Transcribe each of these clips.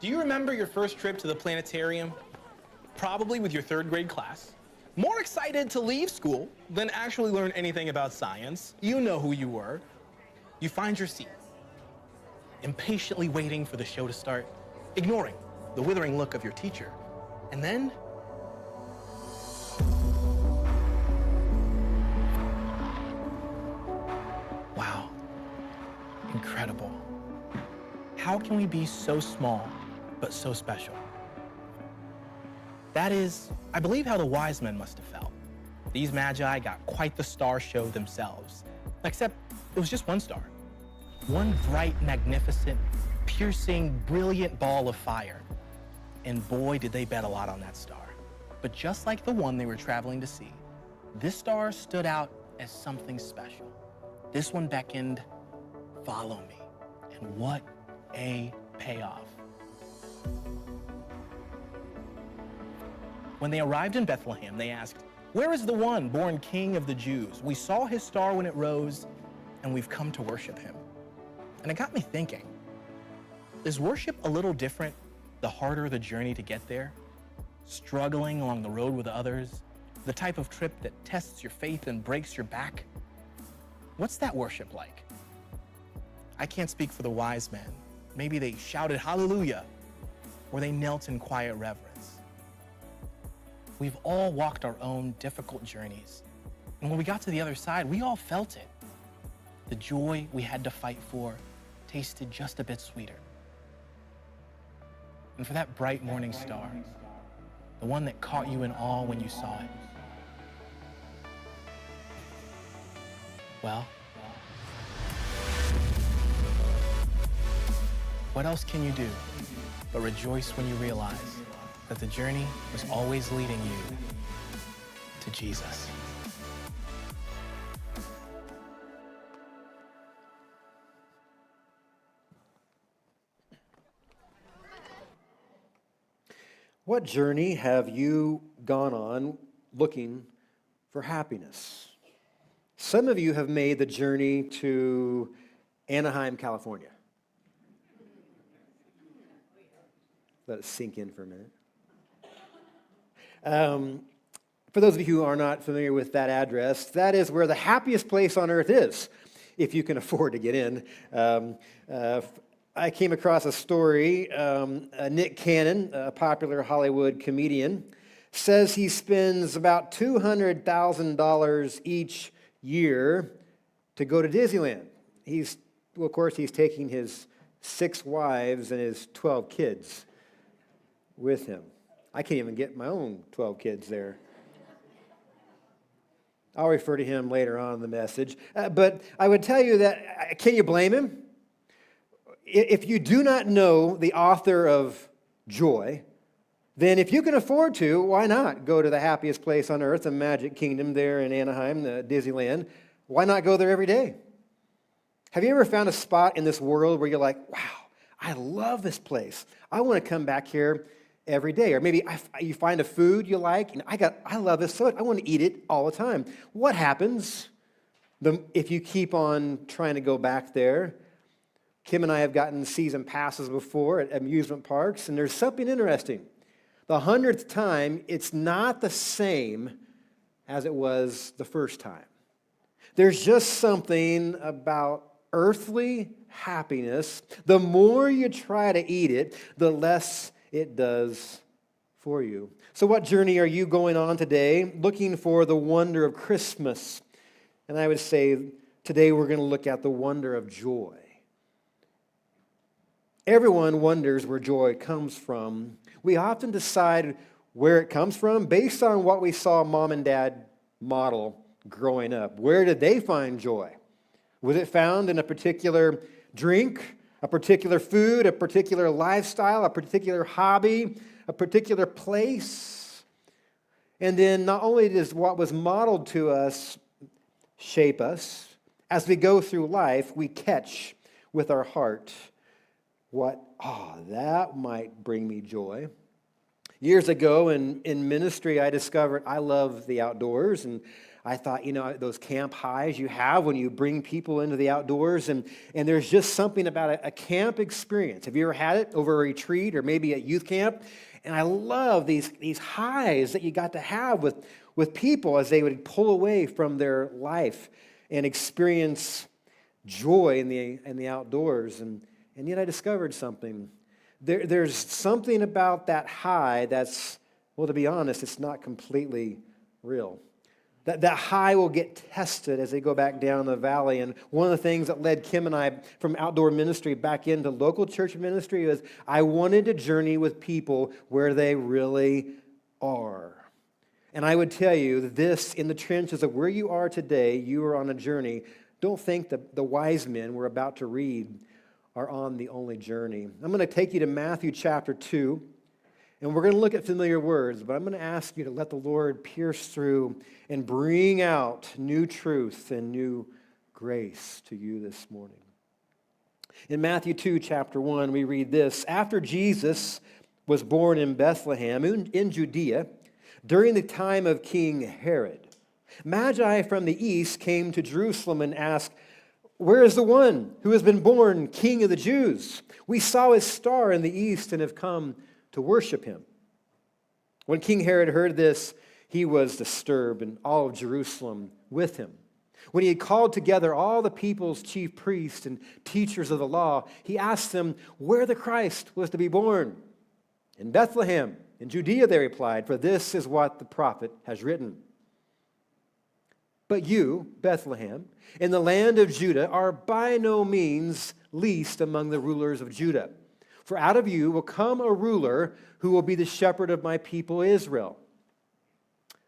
Do you remember your first trip to the planetarium? Probably with your third grade class. More excited to leave school than actually learn anything about science. You know who you were. You find your seat, impatiently waiting for the show to start, ignoring the withering look of your teacher. And then, wow, incredible. How can we be so small, but so special? That is, I believe, how the wise men must have felt. These magi got quite the star show themselves, except it was just one star. One bright, magnificent, piercing, brilliant ball of fire. And boy, did they bet a lot on that star. But just like the one they were traveling to see, this star stood out as something special. This one beckoned, "Follow me." And what a payoff. When they arrived in Bethlehem, they asked, "Where is the one born King of the Jews? We saw his star when it rose, and we've come to worship him." And it got me thinking, is worship a little different the harder the journey to get there? Struggling along the road with others? The type of trip that tests your faith and breaks your back? What's that worship like? I can't speak for the wise men. Maybe they shouted hallelujah, or they knelt in quiet reverence. We've all walked our own difficult journeys. And when we got to the other side, we all felt it. The joy we had to fight for tasted just a bit sweeter. And for that bright morning star, the one that caught you in awe when you saw it, well, what else can you do but rejoice when you realize that the journey was always leading you to Jesus? What journey have you gone on looking for happiness? Some of you have made the journey to Anaheim, California. Let it sink in for a minute. For those of you who are not familiar with that address, that is where the happiest place on earth is, if you can afford to get in. I came across a story. Nick Cannon, a popular Hollywood comedian, says he spends about $200,000 each year to go to Disneyland. Of course, he's taking his 6 wives and his 12 kids with him. I can't even get my own 12 kids there. I'll refer to him later on in the message. But I would tell you that, can you blame him? If you do not know the author of joy, then if you can afford to, why not go to the happiest place on earth, the Magic Kingdom there in Anaheim, Disneyland? Why not go there every day? Have you ever found a spot in this world where you're like, wow, I love this place. I want to come back here every day. Or maybe you find a food you like, and I love this so much. I want to eat it all the time. What happens if you keep on trying to go back there? Kim and I have gotten season passes before at amusement parks, and there's something interesting. The 100th time, it's not the same as it was the first time. There's just something about earthly happiness. The more you try to eat it, the less it does for you. So what journey are you going on today, looking for the wonder of Christmas? And I would say today we're going to look at the wonder of joy. Everyone wonders where joy comes from. We often decide where it comes from based on what we saw mom and dad model growing up. Where did they find joy? Was it found in a particular drink, a particular food, a particular lifestyle, a particular hobby, a particular place? And then not only does what was modeled to us shape us, as we go through life, we catch with our heart that might bring me joy. Years ago in ministry, I discovered I love the outdoors, and I thought, those camp highs you have when you bring people into the outdoors, and there's just something about a camp experience. Have you ever had it over a retreat or maybe at youth camp? And I love these highs that you got to have with people as they would pull away from their life and experience joy in the outdoors. And yet I discovered something. There's something about that high that's, well, to be honest, it's not completely real. That high will get tested as they go back down the valley. And one of the things that led Kim and I from outdoor ministry back into local church ministry was I wanted to journey with people where they really are. And I would tell you this, in the trenches of where you are today, you are on a journey. Don't think that the wise men we're about to read are on the only journey. I'm going to take you to Matthew chapter 2, and we're going to look at familiar words, but I'm going to ask you to let the Lord pierce through and bring out new truth and new grace to you this morning. In Matthew 2, chapter 1, we read this: After Jesus was born in Bethlehem in Judea, during the time of King Herod, Magi from the east came to Jerusalem and asked, "Where is the one who has been born King of the Jews? We saw his star in the east and have come to worship him." When King Herod heard this, he was disturbed, and all of Jerusalem with him. When he had called together all the people's chief priests and teachers of the law, he asked them where the Christ was to be born. "In Bethlehem, in Judea," they replied, "for this is what the prophet has written. But you, Bethlehem, in the land of Judah, are by no means least among the rulers of Judah. For out of you will come a ruler who will be the shepherd of my people Israel."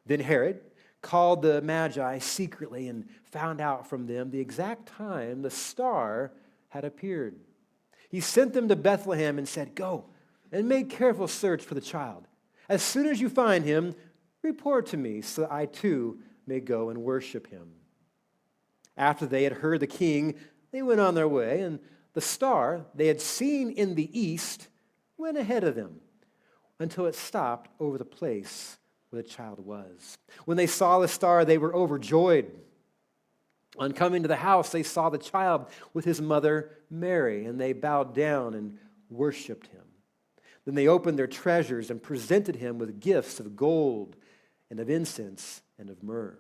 Then Herod called the Magi secretly and found out from them the exact time the star had appeared. He sent them to Bethlehem and said, "Go and make careful search for the child. As soon as you find him, report to me so that I too may go and worship him." After they had heard the king, they went on their way, and the star they had seen in the east went ahead of them until it stopped over the place where the child was. When they saw the star, they were overjoyed. On coming to the house, they saw the child with his mother Mary, and they bowed down and worshiped him. Then they opened their treasures and presented him with gifts of gold and of incense and of myrrh.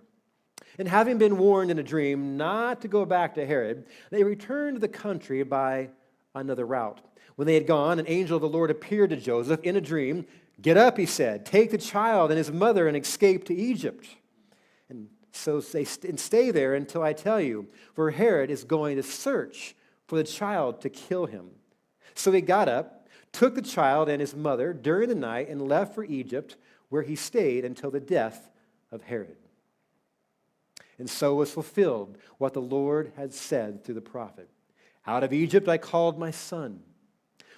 And having been warned in a dream not to go back to Herod, they returned to the country by another route. When they had gone, an angel of the Lord appeared to Joseph in a dream. "Get up," he said, "take the child and his mother and escape to Egypt. And stay there until I tell you, for Herod is going to search for the child to kill him." So he got up, took the child and his mother during the night, and left for Egypt, where he stayed until the death of Herod. And so was fulfilled what the Lord had said through the prophet, "Out of Egypt I called my son."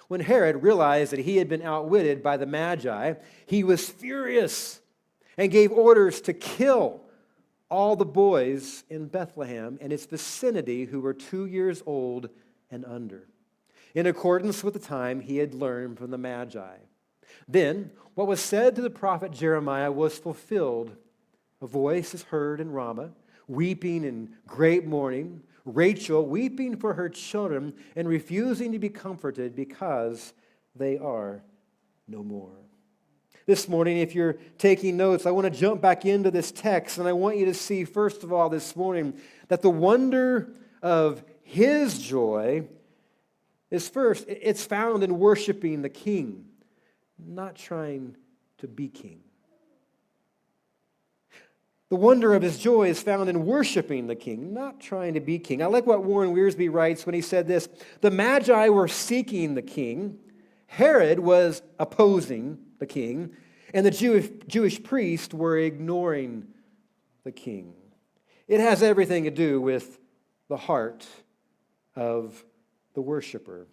When Herod realized that he had been outwitted by the Magi, he was furious and gave orders to kill all the boys in Bethlehem and its vicinity who were 2 years old and under, in accordance with the time he had learned from the Magi. Then what was said to the prophet Jeremiah was fulfilled. "A voice is heard in Ramah, weeping in great mourning, Rachel weeping for her children and refusing to be comforted because they are no more." This morning, if you're taking notes, I want to jump back into this text, and I want you to see, first of all, this morning, that the wonder of his joy is first, it's found in worshiping the King, not trying to be king. The wonder of his joy is found in worshiping the King, not trying to be king. I like what Warren Wiersbe writes when he said this: "The Magi were seeking the king, Herod was opposing the king, and the Jewish priests were ignoring the king." It has everything to do with the heart of the worshiper.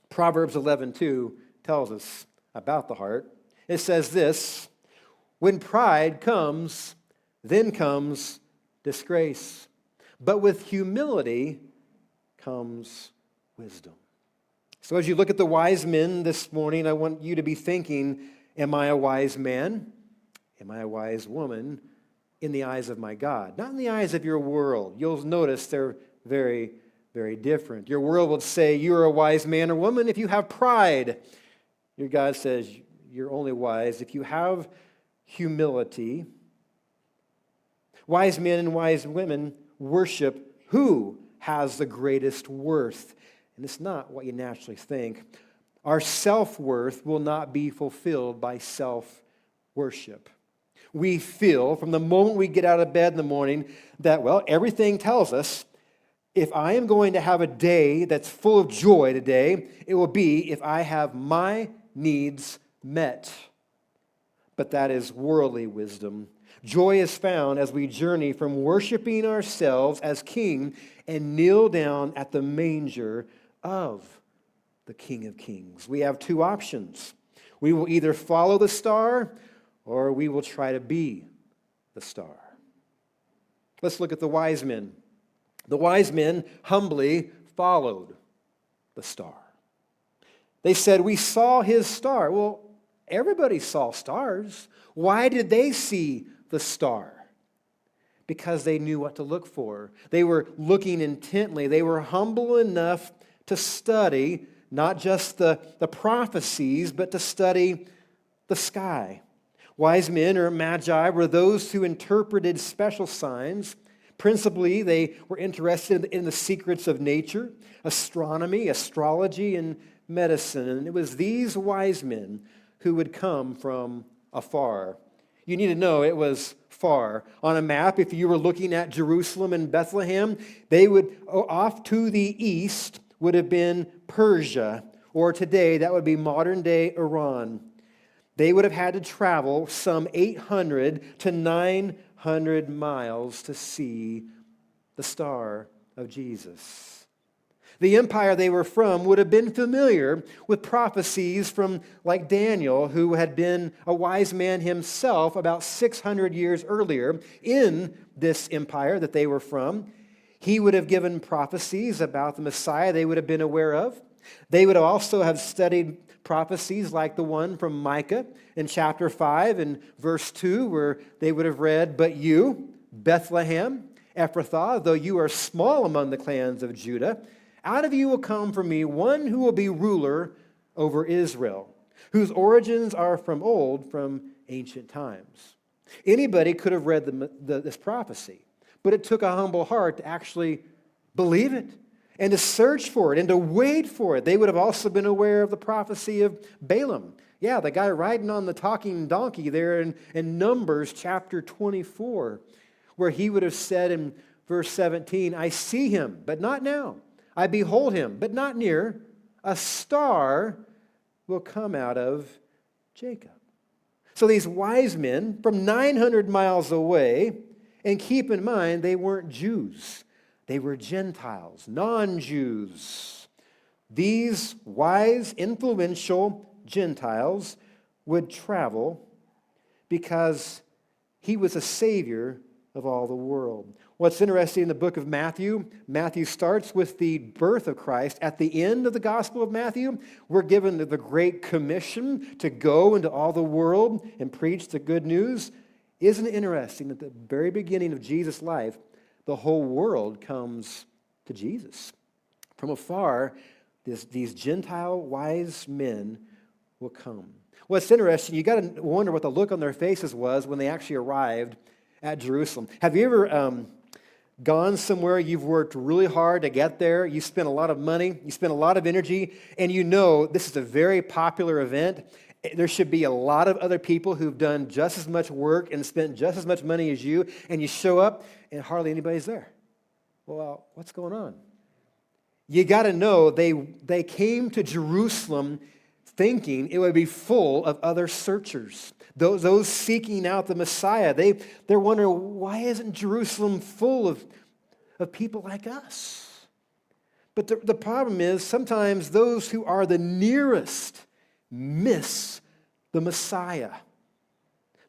Proverbs 11:2 tells us about the heart. It says this: "When pride comes, then comes disgrace, but with humility comes wisdom." So as you look at the wise men this morning, I want you to be thinking, am I a wise man? Am I a wise woman? in the eyes of my God, not in the eyes of your world. You'll notice they're very, very different. Your world would say you're a wise man or woman if you have pride. Your God says you're only wise if you have humility. Wise men and wise women worship who has the greatest worth. And it's not what you naturally think. Our self-worth will not be fulfilled by self-worship. We feel from the moment we get out of bed in the morning that, well, everything tells us if I am going to have a day that's full of joy today, it will be if I have my needs met. But that is worldly wisdom. Joy is found as we journey from worshiping ourselves as king and kneel down at the manger of the King of Kings. We have two options. We will either follow the star or we will try to be the star. Let's look at the wise men. The wise men humbly followed the star. They said, we saw his star. Well, everybody saw stars. Why did they see the star? Because they knew what to look for. They were looking intently. They were humble enough to study not just the prophecies, but to study the sky. Wise men or magi were those who interpreted special signs. Principally, they were interested in the secrets of nature, astronomy, astrology, and medicine. And it was these wise men who would come from afar. You need to know it was far. On a map, if you were looking at Jerusalem and Bethlehem, they would, off to the east, would have been Persia, or today that would be modern-day Iran. They would have had to travel some 800 to 900 miles to see the star of Jesus. The empire they were from would have been familiar with prophecies from like Daniel, who had been a wise man himself about 600 years earlier in this empire that they were from. He would have given prophecies about the Messiah they would have been aware of. They would also have studied prophecies like the one from Micah in chapter 5 and verse 2, where they would have read, but you, Bethlehem, Ephrathah, though you are small among the clans of Judah, out of you will come for me one who will be ruler over Israel, whose origins are from old, from ancient times. Anybody could have read this prophecy, but it took a humble heart to actually believe it and to search for it and to wait for it. They would have also been aware of the prophecy of Balaam. Yeah, the guy riding on the talking donkey there in Numbers chapter 24, where he would have said in verse 17, I see him, but not now. I behold him, but not near. A star will come out of Jacob. So these wise men from 900 miles away, and keep in mind, they weren't Jews. They were Gentiles, non-Jews. These wise, influential Gentiles would travel because he was a savior of all the world. What's interesting in the book of Matthew, Matthew starts with the birth of Christ. At the end of the Gospel of Matthew, we're given the Great Commission to go into all the world and preach the good news. Isn't it interesting that at the very beginning of Jesus' life, the whole world comes to Jesus? From afar, these Gentile wise men will come. What's interesting, you got to wonder what the look on their faces was when they actually arrived at Jerusalem. Have you ever gone somewhere you've worked really hard to get there? You spent a lot of money, you spent a lot of energy, and you know this is a very popular event. There should be a lot of other people who've done just as much work and spent just as much money as you, and you show up and hardly anybody's there. Well, what's going on? You got to know they came to Jerusalem thinking it would be full of other searchers, those seeking out the Messiah. They're wondering, why isn't Jerusalem full of people like us? But the problem is sometimes those who are the nearest miss the Messiah.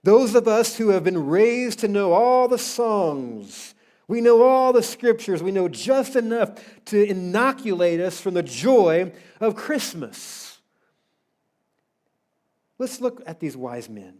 Those of us who have been raised to know all the songs, we know all the scriptures, we know just enough to inoculate us from the joy of Christmas. Let's look at these wise men.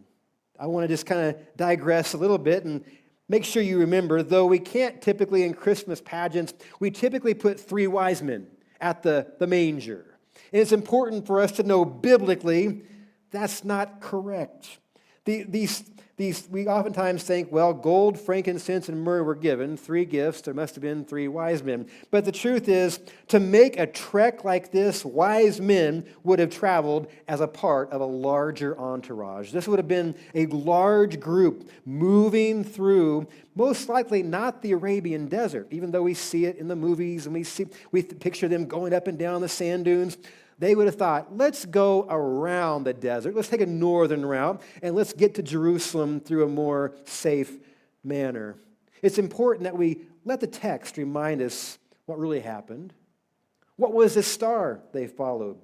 I want to just kind of digress a little bit and Make sure you remember, though we can't typically in Christmas pageants, we typically put 3 wise men at the manger. And it's important for us to know biblically that's not correct. We oftentimes think, well, gold, frankincense, and myrrh were given, 3 gifts, there must have been 3 wise men. But the truth is, to make a trek like this, wise men would have traveled as a part of a larger entourage. This would have been a large group moving through, most likely not the Arabian desert, even though we see it in the movies and we picture them going up and down the sand dunes. They would have thought, let's go around the desert. Let's take a northern route, and let's get to Jerusalem through a more safe manner. It's important that we let the text remind us what really happened. What was this star they followed?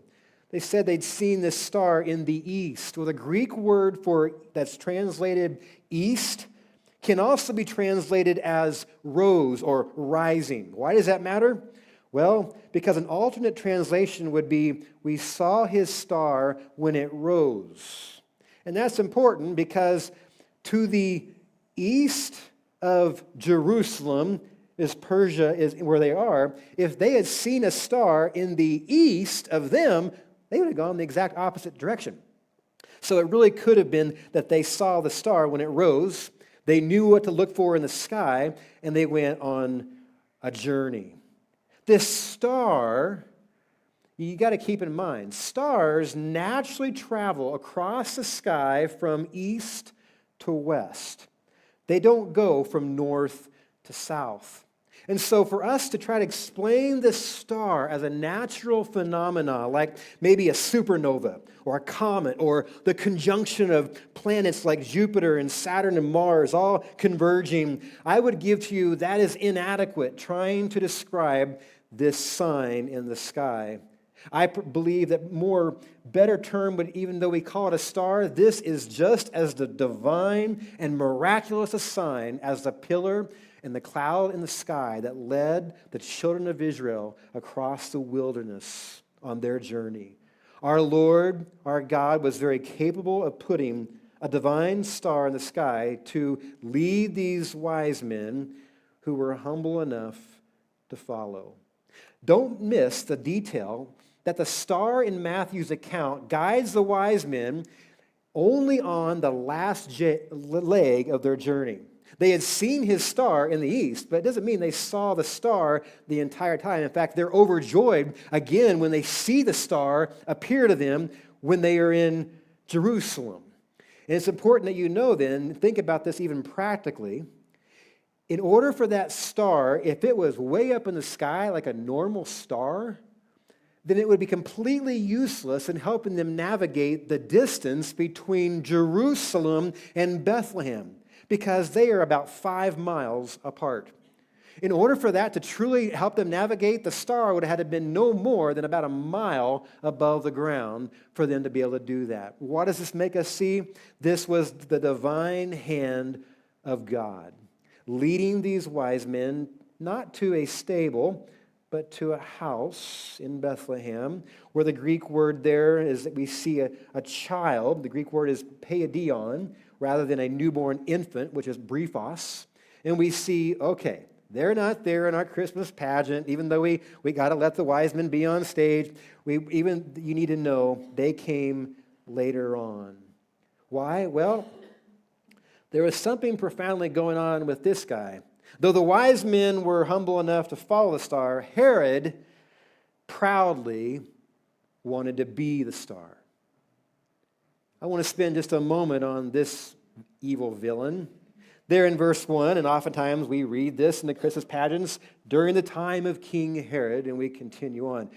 They said they'd seen this star in the east. Well, the Greek word for that's translated east can also be translated as rose or rising. Why does that matter? Well, because an alternate translation would be, we saw his star when it rose. And that's important because to the east of Jerusalem, as Persia is where they are, if they had seen a star in the east of them, they would have gone the exact opposite direction. So it really could have been that they saw the star when it rose, they knew what to look for in the sky, and they went on a journey. This star, you got to keep in mind, stars naturally travel across the sky from east to west. They don't go from north to south. And so for us to try to explain this star as a natural phenomena, like maybe a supernova or a comet or the conjunction of planets like Jupiter and Saturn and Mars all converging, I would give to you that is inadequate trying to describe this sign in the sky. I believe that better term would, even though we call it a star, this is just as the divine and miraculous a sign as the pillar and the cloud in the sky that led the children of Israel across the wilderness on their journey. Our Lord, our God, was very capable of putting a divine star in the sky to lead these wise men who were humble enough to follow. Don't miss the detail that the star in Matthew's account guides the wise men only on the last leg of their journey. They had seen his star in the east, but it doesn't mean they saw the star the entire time. In fact, they're overjoyed again when they see the star appear to them when they are in Jerusalem. And it's important that you know then, think about this even practically. In order for that star, if it was way up in the sky like a normal star, then it would be completely useless in helping them navigate the distance between Jerusalem and Bethlehem, because they are about 5 miles apart. In order for that to truly help them navigate, the star would have had to have been no more than about 1 mile above the ground for them to be able to do that. What does this make us see? This was the divine hand of God, leading these wise men not to a stable, but to a house in Bethlehem, where the Greek word there is that we see a child. The Greek word is paidion, rather than a newborn infant, which is briefos. And we see, okay, they're not there in our Christmas pageant, even though we got to let the wise men be on stage. You need to know, they came later on. Why? Well, there was something profoundly going on with this guy. Though the wise men were humble enough to follow the star, Herod proudly wanted to be the star. I want to spend just a moment on this evil villain. There in verse 1, and oftentimes we read this in the Christmas pageants, during the time of King Herod, and we continue on.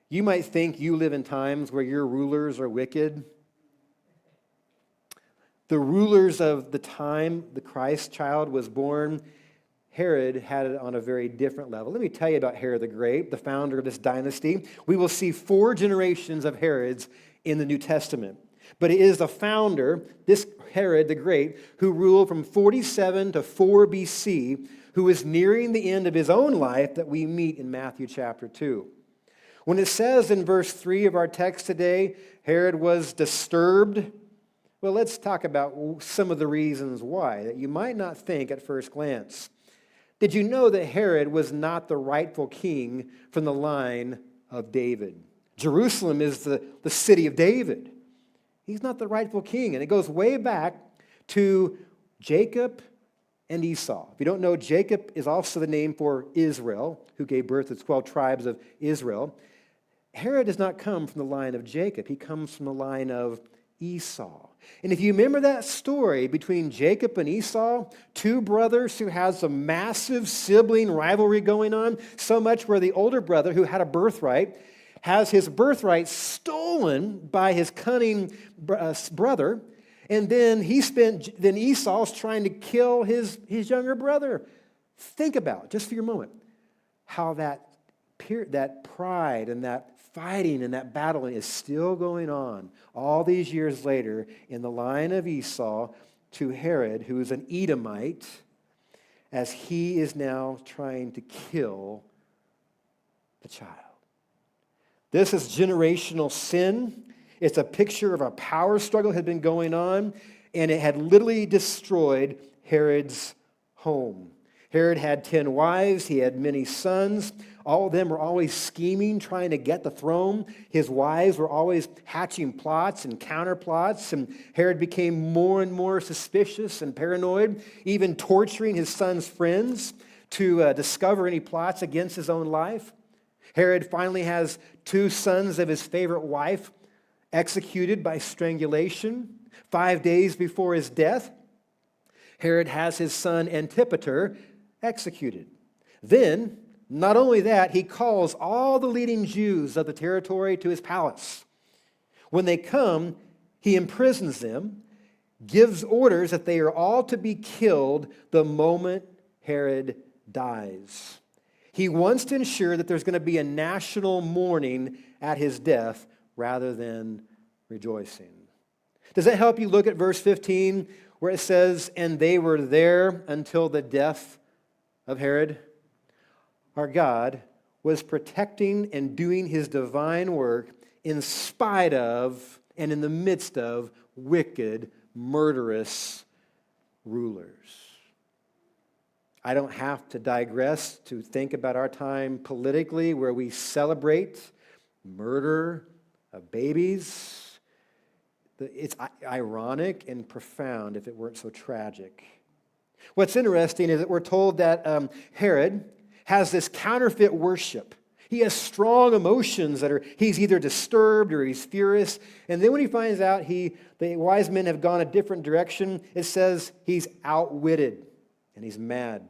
You might think you live in times where your rulers are wicked. The rulers of the time the Christ child was born, Herod had it on a very different level. Let me tell you about Herod the Great, the founder of this dynasty. We will see 4 generations of Herods in the New Testament. But it is the founder, this Herod the Great, who ruled from 47 to 4 BC, who is nearing the end of his own life that we meet in Matthew chapter 2. When it says in verse 3 of our text today, Herod was disturbed Well, let's talk about some of the reasons why that you might not think at first glance. Did you know that Herod was not the rightful king from the line of David? Jerusalem is the city of David. He's not the rightful king, and it goes way back to Jacob and Esau. If you don't know, Jacob is also the name for Israel, who gave birth to the 12 tribes of Israel. Herod does not come from the line of Jacob. He comes from the line of Esau. And if you remember that story between Jacob and Esau, two brothers who has a massive sibling rivalry going on, so much where the older brother, who had a birthright, has his birthright stolen by his cunning brother, and then Esau's trying to kill his younger brother. Think about, just for your moment, how that pride and that fighting and that battling is still going on all these years later in the line of Esau to Herod, who is an Edomite, as he is now trying to kill the child. This is generational sin. It's a picture of a power struggle that had been going on, and it had literally destroyed Herod's home. Herod had 10 wives. He had many sons. All of them were always scheming, trying to get the throne. His wives were always hatching plots and counterplots, and Herod became more and more suspicious and paranoid, even torturing his son's friends to discover any plots against his own life. Herod finally has 2 sons of his favorite wife executed by strangulation. 5 days before his death, Herod has his son Antipater executed. Then, not only that, he calls all the leading Jews of the territory to his palace. When they come, he imprisons them, gives orders that they are all to be killed the moment Herod dies. He wants to ensure that there's going to be a national mourning at his death rather than rejoicing. Does that help you look at verse 15 where it says, "And they were there until the death of Herod"? Our God was protecting and doing his divine work in spite of and in the midst of wicked, murderous rulers. I don't have to digress to think about our time politically where we celebrate murder of babies. It's ironic and profound if it weren't so tragic. What's interesting is that we're told that Herod has this counterfeit worship. He has strong emotions he's either disturbed or he's furious. And then when he finds out the wise men have gone a different direction, it says he's outwitted and he's mad.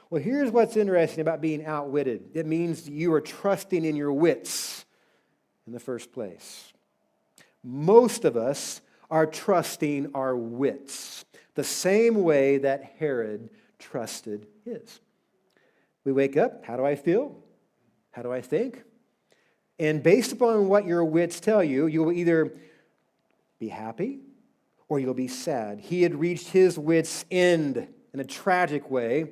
Well, here's what's interesting about being outwitted. It means you are trusting in your wits in the first place. Most of us are trusting our wits the same way that Herod trusted his. We wake up, how do I feel? How do I think? And based upon what your wits tell you, you will either be happy or you'll be sad. He had reached his wits' end in a tragic way.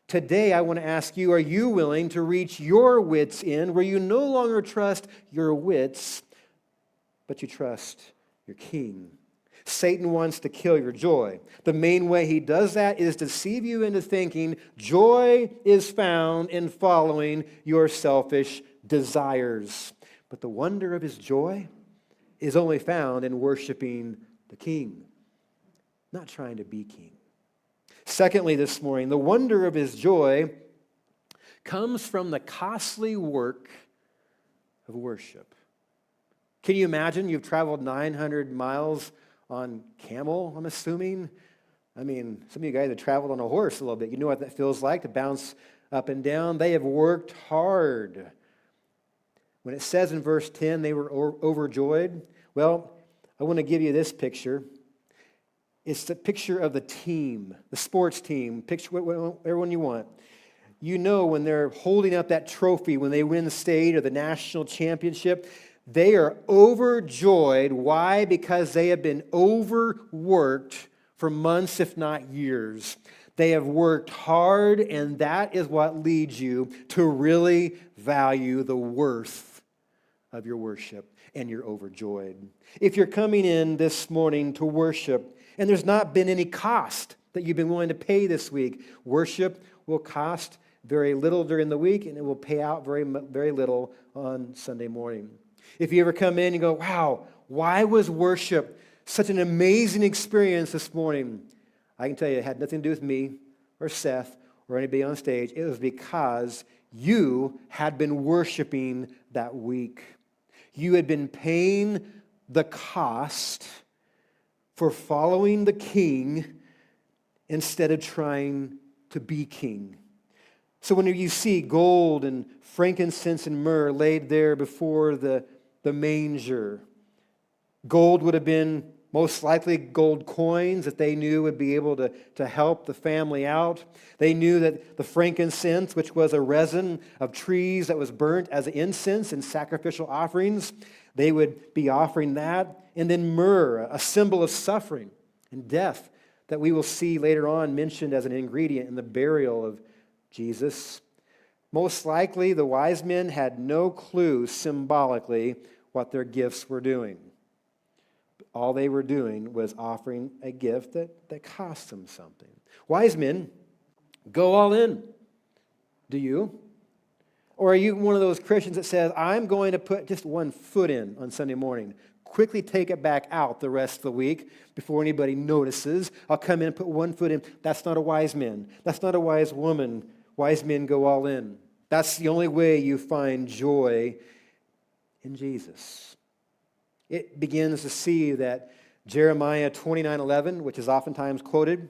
Today, I want to ask you, are you willing to reach your wits' end where you no longer trust your wits, but you trust your king? Satan wants to kill your joy. The main way he does that is to deceive you into thinking joy is found in following your selfish desires. But the wonder of his joy is only found in worshiping the king, not trying to be king. Secondly, this morning, the wonder of his joy comes from the costly work of worship. Can you imagine you've traveled 900 miles on camel, I'm assuming? I mean, some of you guys have traveled on a horse a little bit. You know what that feels like to bounce up and down. They have worked hard. When it says in verse 10 they were overjoyed, well, I want to give you this picture. It's the picture of the team, the sports team. Picture everyone you want. You know when they're holding up that trophy, when they win the state or the national championship, they are overjoyed. Why? Because they have been overworked for months, if not years. They have worked hard, and that is what leads you to really value the worth of your worship, and you're overjoyed. If you're coming in this morning to worship, and there's not been any cost that you've been willing to pay this week, worship will cost very little during the week, and it will pay out very little on Sunday morning. If you ever come in and go, wow, why was worship such an amazing experience this morning? I can tell you it had nothing to do with me or Seth or anybody on stage. It was because you had been worshiping that week. You had been paying the cost for following the king instead of trying to be king. So when you see gold and frankincense and myrrh laid there before the manger, gold would have been most likely gold coins that they knew would be able to help the family out. They knew that the frankincense, which was a resin of trees that was burnt as incense in sacrificial offerings, they would be offering that. And then myrrh, a symbol of suffering and death that we will see later on mentioned as an ingredient in the burial of Jesus. Most likely, the wise men had no clue symbolically what their gifts were doing. All they were doing was offering a gift that cost them something. Wise men go all in. Do you? Or are you one of those Christians that says, I'm going to put just one foot in on Sunday morning, quickly take it back out the rest of the week before anybody notices? I'll come in and put one foot in. That's not a wise man. That's not a wise woman. Wise men go all in. That's the only way you find joy in Jesus. It begins to see that Jeremiah 29:11, which is oftentimes quoted,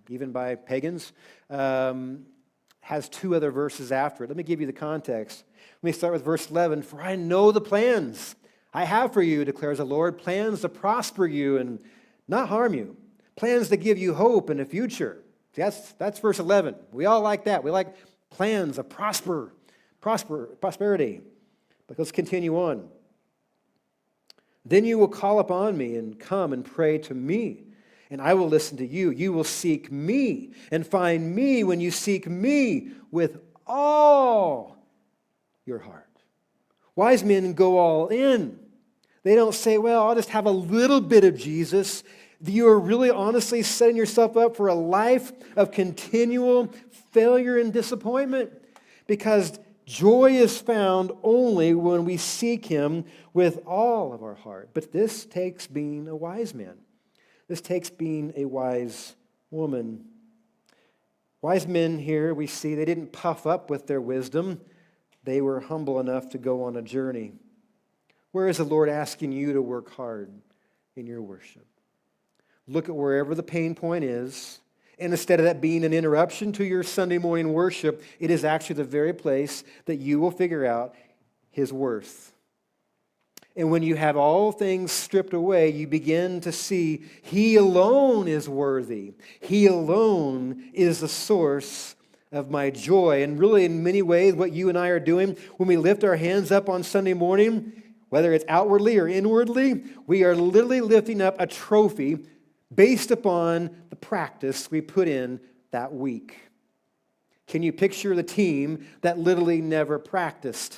even by pagans, has two other verses after it. Let me give you the context. Let me start with verse 11. For I know the plans I have for you, declares the Lord, plans to prosper you and not harm you, plans to give you hope in the future. See, that's verse 11. We all like that. We like plans of prosperity. But let's continue on. Then you will call upon me and come and pray to me, and I will listen to you. You will seek me and find me when you seek me with all your heart. Wise men go all in. They don't say, well, I'll just have a little bit of Jesus. You are really honestly setting yourself up for a life of continual failure and disappointment, because joy is found only when we seek him with all of our heart. But this takes being a wise man. This takes being a wise woman. Wise men here, we see, they didn't puff up with their wisdom. They were humble enough to go on a journey. Where is the Lord asking you to work hard in your worship? Look at wherever the pain point is. And instead of that being an interruption to your Sunday morning worship, it is actually the very place that you will figure out his worth. And when you have all things stripped away, you begin to see he alone is worthy. He alone is the source of my joy. And really, in many ways, what you and I are doing when we lift our hands up on Sunday morning, whether it's outwardly or inwardly, we are literally lifting up a trophy based upon the practice we put in that week. Can you picture the team that literally never practiced?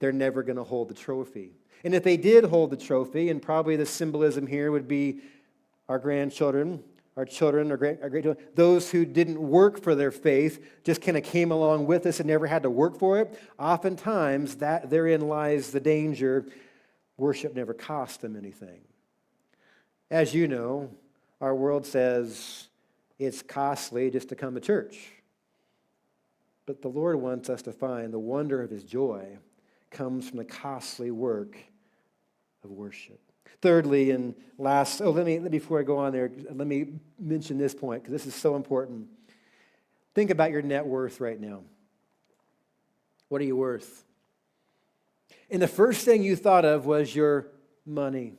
They're never going to hold the trophy. And if they did hold the trophy, and probably the symbolism here would be our grandchildren, our children, our great-children, those who didn't work for their faith, just kind of came along with us and never had to work for it, oftentimes that therein lies the danger. Worship never cost them anything. As you know, our world says it's costly just to come to church. But the Lord wants us to find the wonder of his joy comes from the costly work of worship. Thirdly, and last, before I go on there, let me mention this point, because this is so important. Think about your net worth right now. What are you worth? And the first thing you thought of was your money.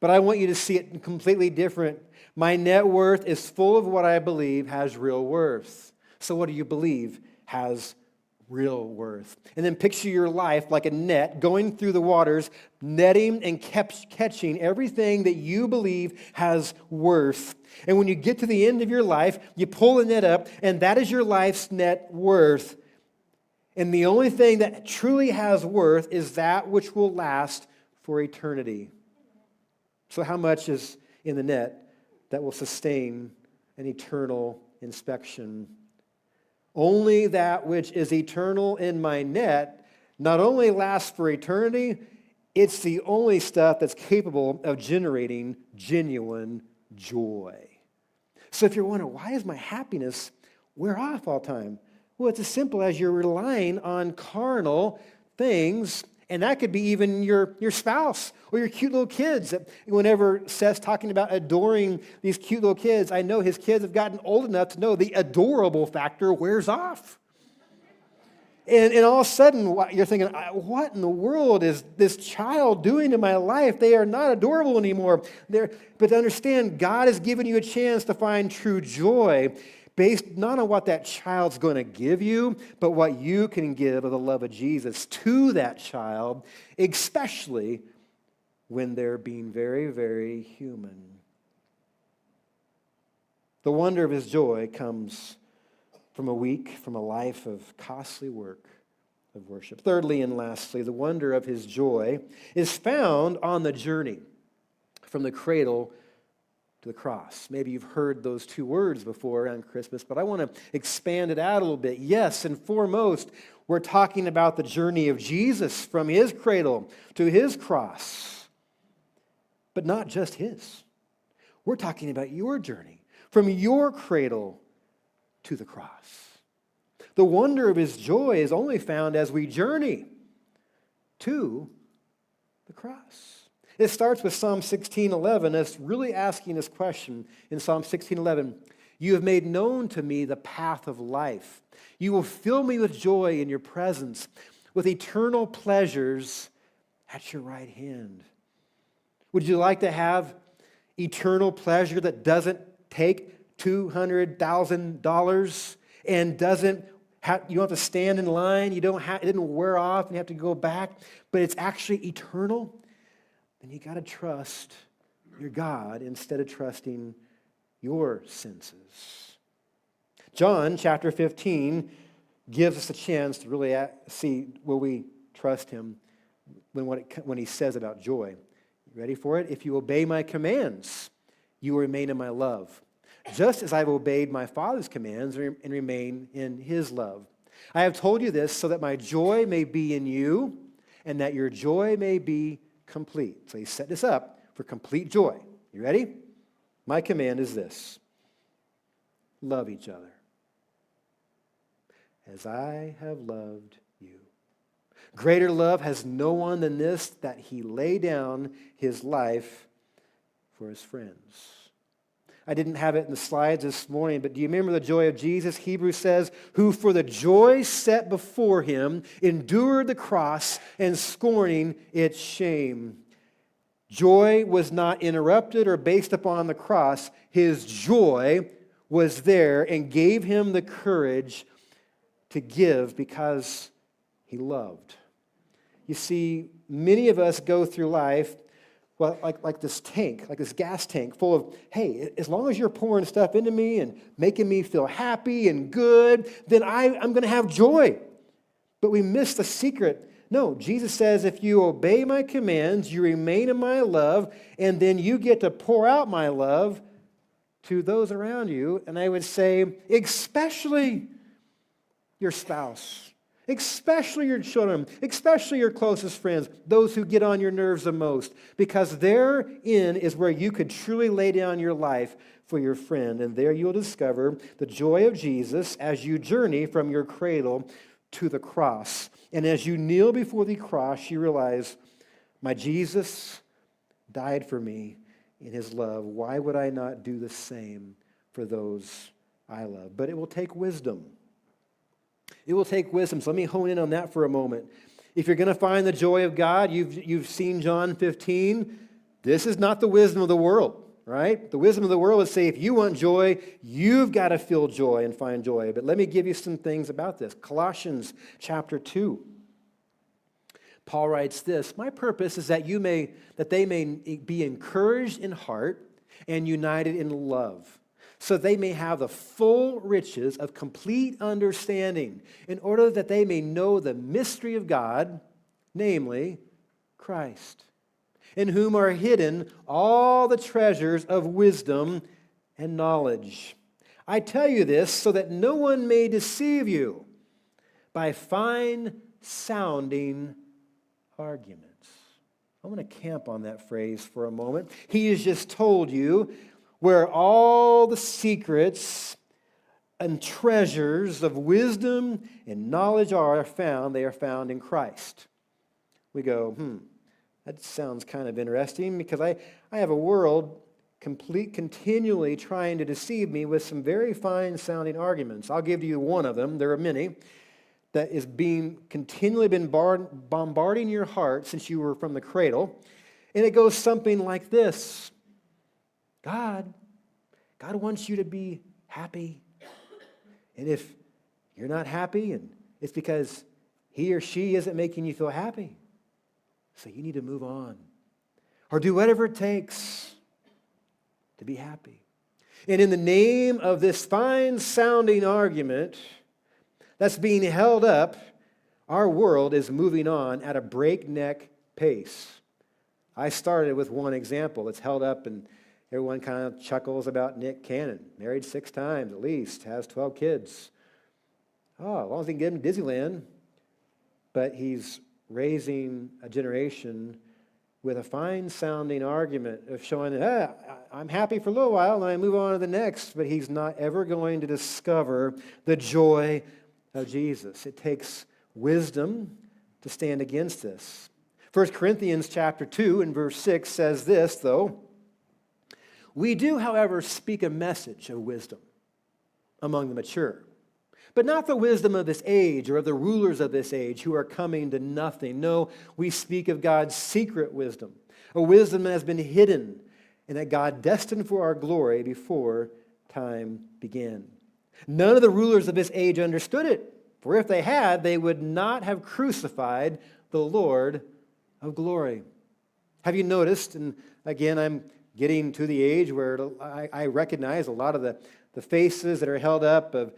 But I want you to see it completely different. My net worth is full of what I believe has real worth. So what do you believe has real worth? And then picture your life like a net going through the waters, netting and catching everything that you believe has worth. And when you get to the end of your life, you pull the net up, and that is your life's net worth. And the only thing that truly has worth is that which will last for eternity. So how much is in the net that will sustain an eternal inspection? Only that which is eternal in my net not only lasts for eternity, it's the only stuff that's capable of generating genuine joy. So if you're wondering, why does my happiness wear off all the time? Well, it's as simple as you're relying on carnal things, and that could be even your spouse or your cute little kids. Whenever Seth's talking about adoring these cute little kids, I know his kids have gotten old enough to know the adorable factor wears off. And all of a sudden, you're thinking, what in the world is this child doing to my life? They are not adorable anymore. But to understand, God has given you a chance to find true joy based not on what that child's going to give you, but what you can give of the love of Jesus to that child, especially when they're being very, very human. The wonder of his joy comes from a life of costly work of worship. Thirdly and lastly, the wonder of his joy is found on the journey from the cradle to the cross. Maybe you've heard those two words before on Christmas, but I want to expand it out a little bit. Yes, and foremost, we're talking about the journey of Jesus from his cradle to his cross, but not just his. We're talking about your journey from your cradle to the cross. The wonder of his joy is only found as we journey to the cross. It starts with Psalm 16:11. It's really asking this question in Psalm 16:11. You have made known to me the path of life. You will fill me with joy in your presence, with eternal pleasures at your right hand. Would you like to have eternal pleasure that doesn't take $200,000 and you don't have to stand in line, it didn't wear off and you have to go back, but it's actually eternal? Then you got to trust your God instead of trusting your senses. John chapter 15 gives us a chance to really see will we trust him when he says about joy. You ready for it? If you obey my commands, you will remain in my love, just as I've obeyed my Father's commands and remain in his love. I have told you this so that my joy may be in you and that your joy may be complete. So he set this up for complete joy. You ready? My command is this: love each other as I have loved you. Greater love has no one than this, that he lay down his life for his friends. I didn't have it in the slides this morning, but do you remember the joy of Jesus? Hebrews says, who for the joy set before him endured the cross and scorning its shame. Joy was not interrupted or based upon the cross. His joy was there and gave him the courage to give because he loved. You see, many of us go through life like this tank, like this gas tank full of, hey, as long as you're pouring stuff into me and making me feel happy and good, then I'm going to have joy. But we miss the secret. No, Jesus says, if you obey my commands, you remain in my love, and then you get to pour out my love to those around you. And I would say, especially your spouse, especially your children, especially your closest friends, those who get on your nerves the most, because therein is where you could truly lay down your life for your friend, and there you'll discover the joy of Jesus as you journey from your cradle to the cross. And as you kneel before the cross, you realize, my Jesus died for me in his love. Why would I not do the same for those I love? But it will take wisdom. It will take wisdom. So let me hone in on that for a moment. If you're going to find the joy of God, you've seen John 15. This is not the wisdom of the world, right? The wisdom of the world is say, if you want joy, you've got to feel joy and find joy. But let me give you some things about this. Colossians chapter 2. Paul writes this: my purpose is that they may be encouraged in heart and united in love, so they may have the full riches of complete understanding, in order that they may know the mystery of God, namely Christ, in whom are hidden all the treasures of wisdom and knowledge. I tell you this so that no one may deceive you by fine-sounding arguments. I want to camp on that phrase for a moment. He has just told you where all the secrets and treasures of wisdom and knowledge are found. They are found in Christ. We go, that sounds kind of interesting, because I have a world continually trying to deceive me with some very fine-sounding arguments. I'll give you one of them. There are many. That is continually been bombarding your heart since you were from the cradle. And it goes something like this. God wants you to be happy. And if you're not happy, and it's because he or she isn't making you feel happy. So you need to move on. Or do whatever it takes to be happy. And in the name of this fine-sounding argument that's being held up, our world is moving on at a breakneck pace. I started with one example that's held up, and everyone kind of chuckles about Nick Cannon. Married 6 times at least, has 12 kids. Oh, as long as he can get him to Disneyland. But he's raising a generation with a fine-sounding argument of showing that, I'm happy for a little while, and I move on to the next, but he's not ever going to discover the joy of Jesus. It takes wisdom to stand against this. 1 Corinthians chapter 2 and verse 6 says this, though, we do, however, speak a message of wisdom among the mature, but not the wisdom of this age or of the rulers of this age who are coming to nothing. No, we speak of God's secret wisdom, a wisdom that has been hidden and that God destined for our glory before time began. None of the rulers of this age understood it, for if they had, they would not have crucified the Lord of glory. Have you noticed, and again, I'm getting to the age where I recognize a lot of the faces that are held up of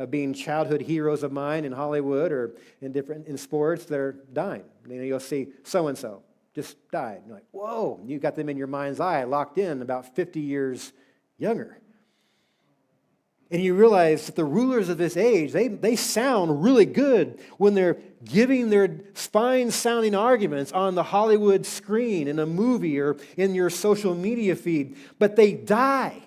being childhood heroes of mine in Hollywood or in sports that are dying. You'll see so-and-so just died. You're like, whoa, you got them in your mind's eye, locked in, about 50 years younger. And you realize that the rulers of this age, they sound really good when they're giving their fine-sounding arguments on the Hollywood screen, in a movie, or in your social media feed, but they die.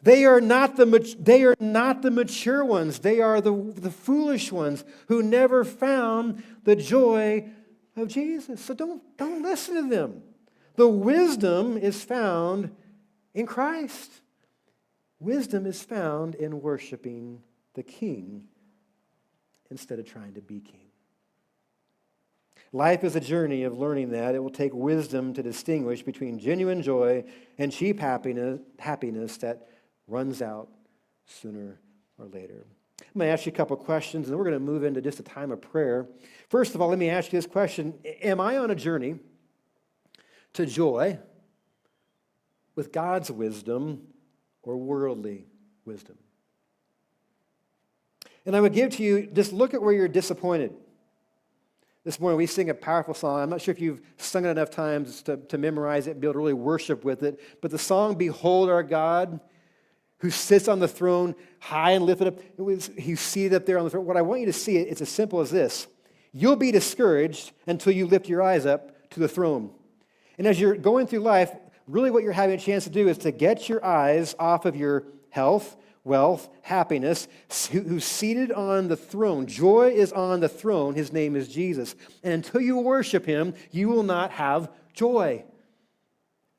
They are not the mature ones. They are the foolish ones who never found the joy of Jesus. So don't listen to them. The wisdom is found in Christ. Wisdom is found in worshiping the King instead of trying to be king. Life is a journey of learning that. It will take wisdom to distinguish between genuine joy and cheap happiness that runs out sooner or later. I'm going to ask you a couple questions, and we're going to move into just a time of prayer. First of all, let me ask you this question. Am I on a journey to joy with God's wisdom or worldly wisdom? And I would give to you, just look at where you're disappointed. This morning we sing a powerful song. I'm not sure if you've sung it enough times to memorize it and be able to really worship with it. But the song, Behold Our God, who sits on the throne high and lifted up. He's seated up there on the throne. What I want you to see, it's as simple as this. You'll be discouraged until you lift your eyes up to the throne. And as you're going through life, really what you're having a chance to do is to get your eyes off of your health, wealth, happiness, who's seated on the throne. Joy is on the throne. His name is Jesus. And until you worship him, you will not have joy.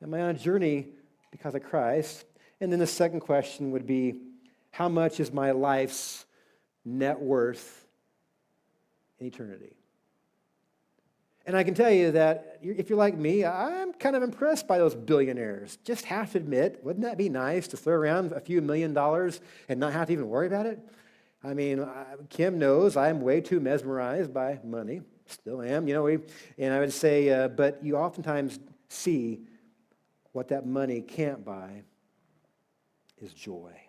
Am I on a journey because of Christ? And then the second question would be, how much is my life's net worth in eternity? And I can tell you that if you're like me, I'm kind of impressed by those billionaires. Just have to admit, wouldn't that be nice to throw around a few $1 million and not have to even worry about it? I mean, Kim knows I'm way too mesmerized by money. Still am, and I would say, but you oftentimes see what that money can't buy is joy.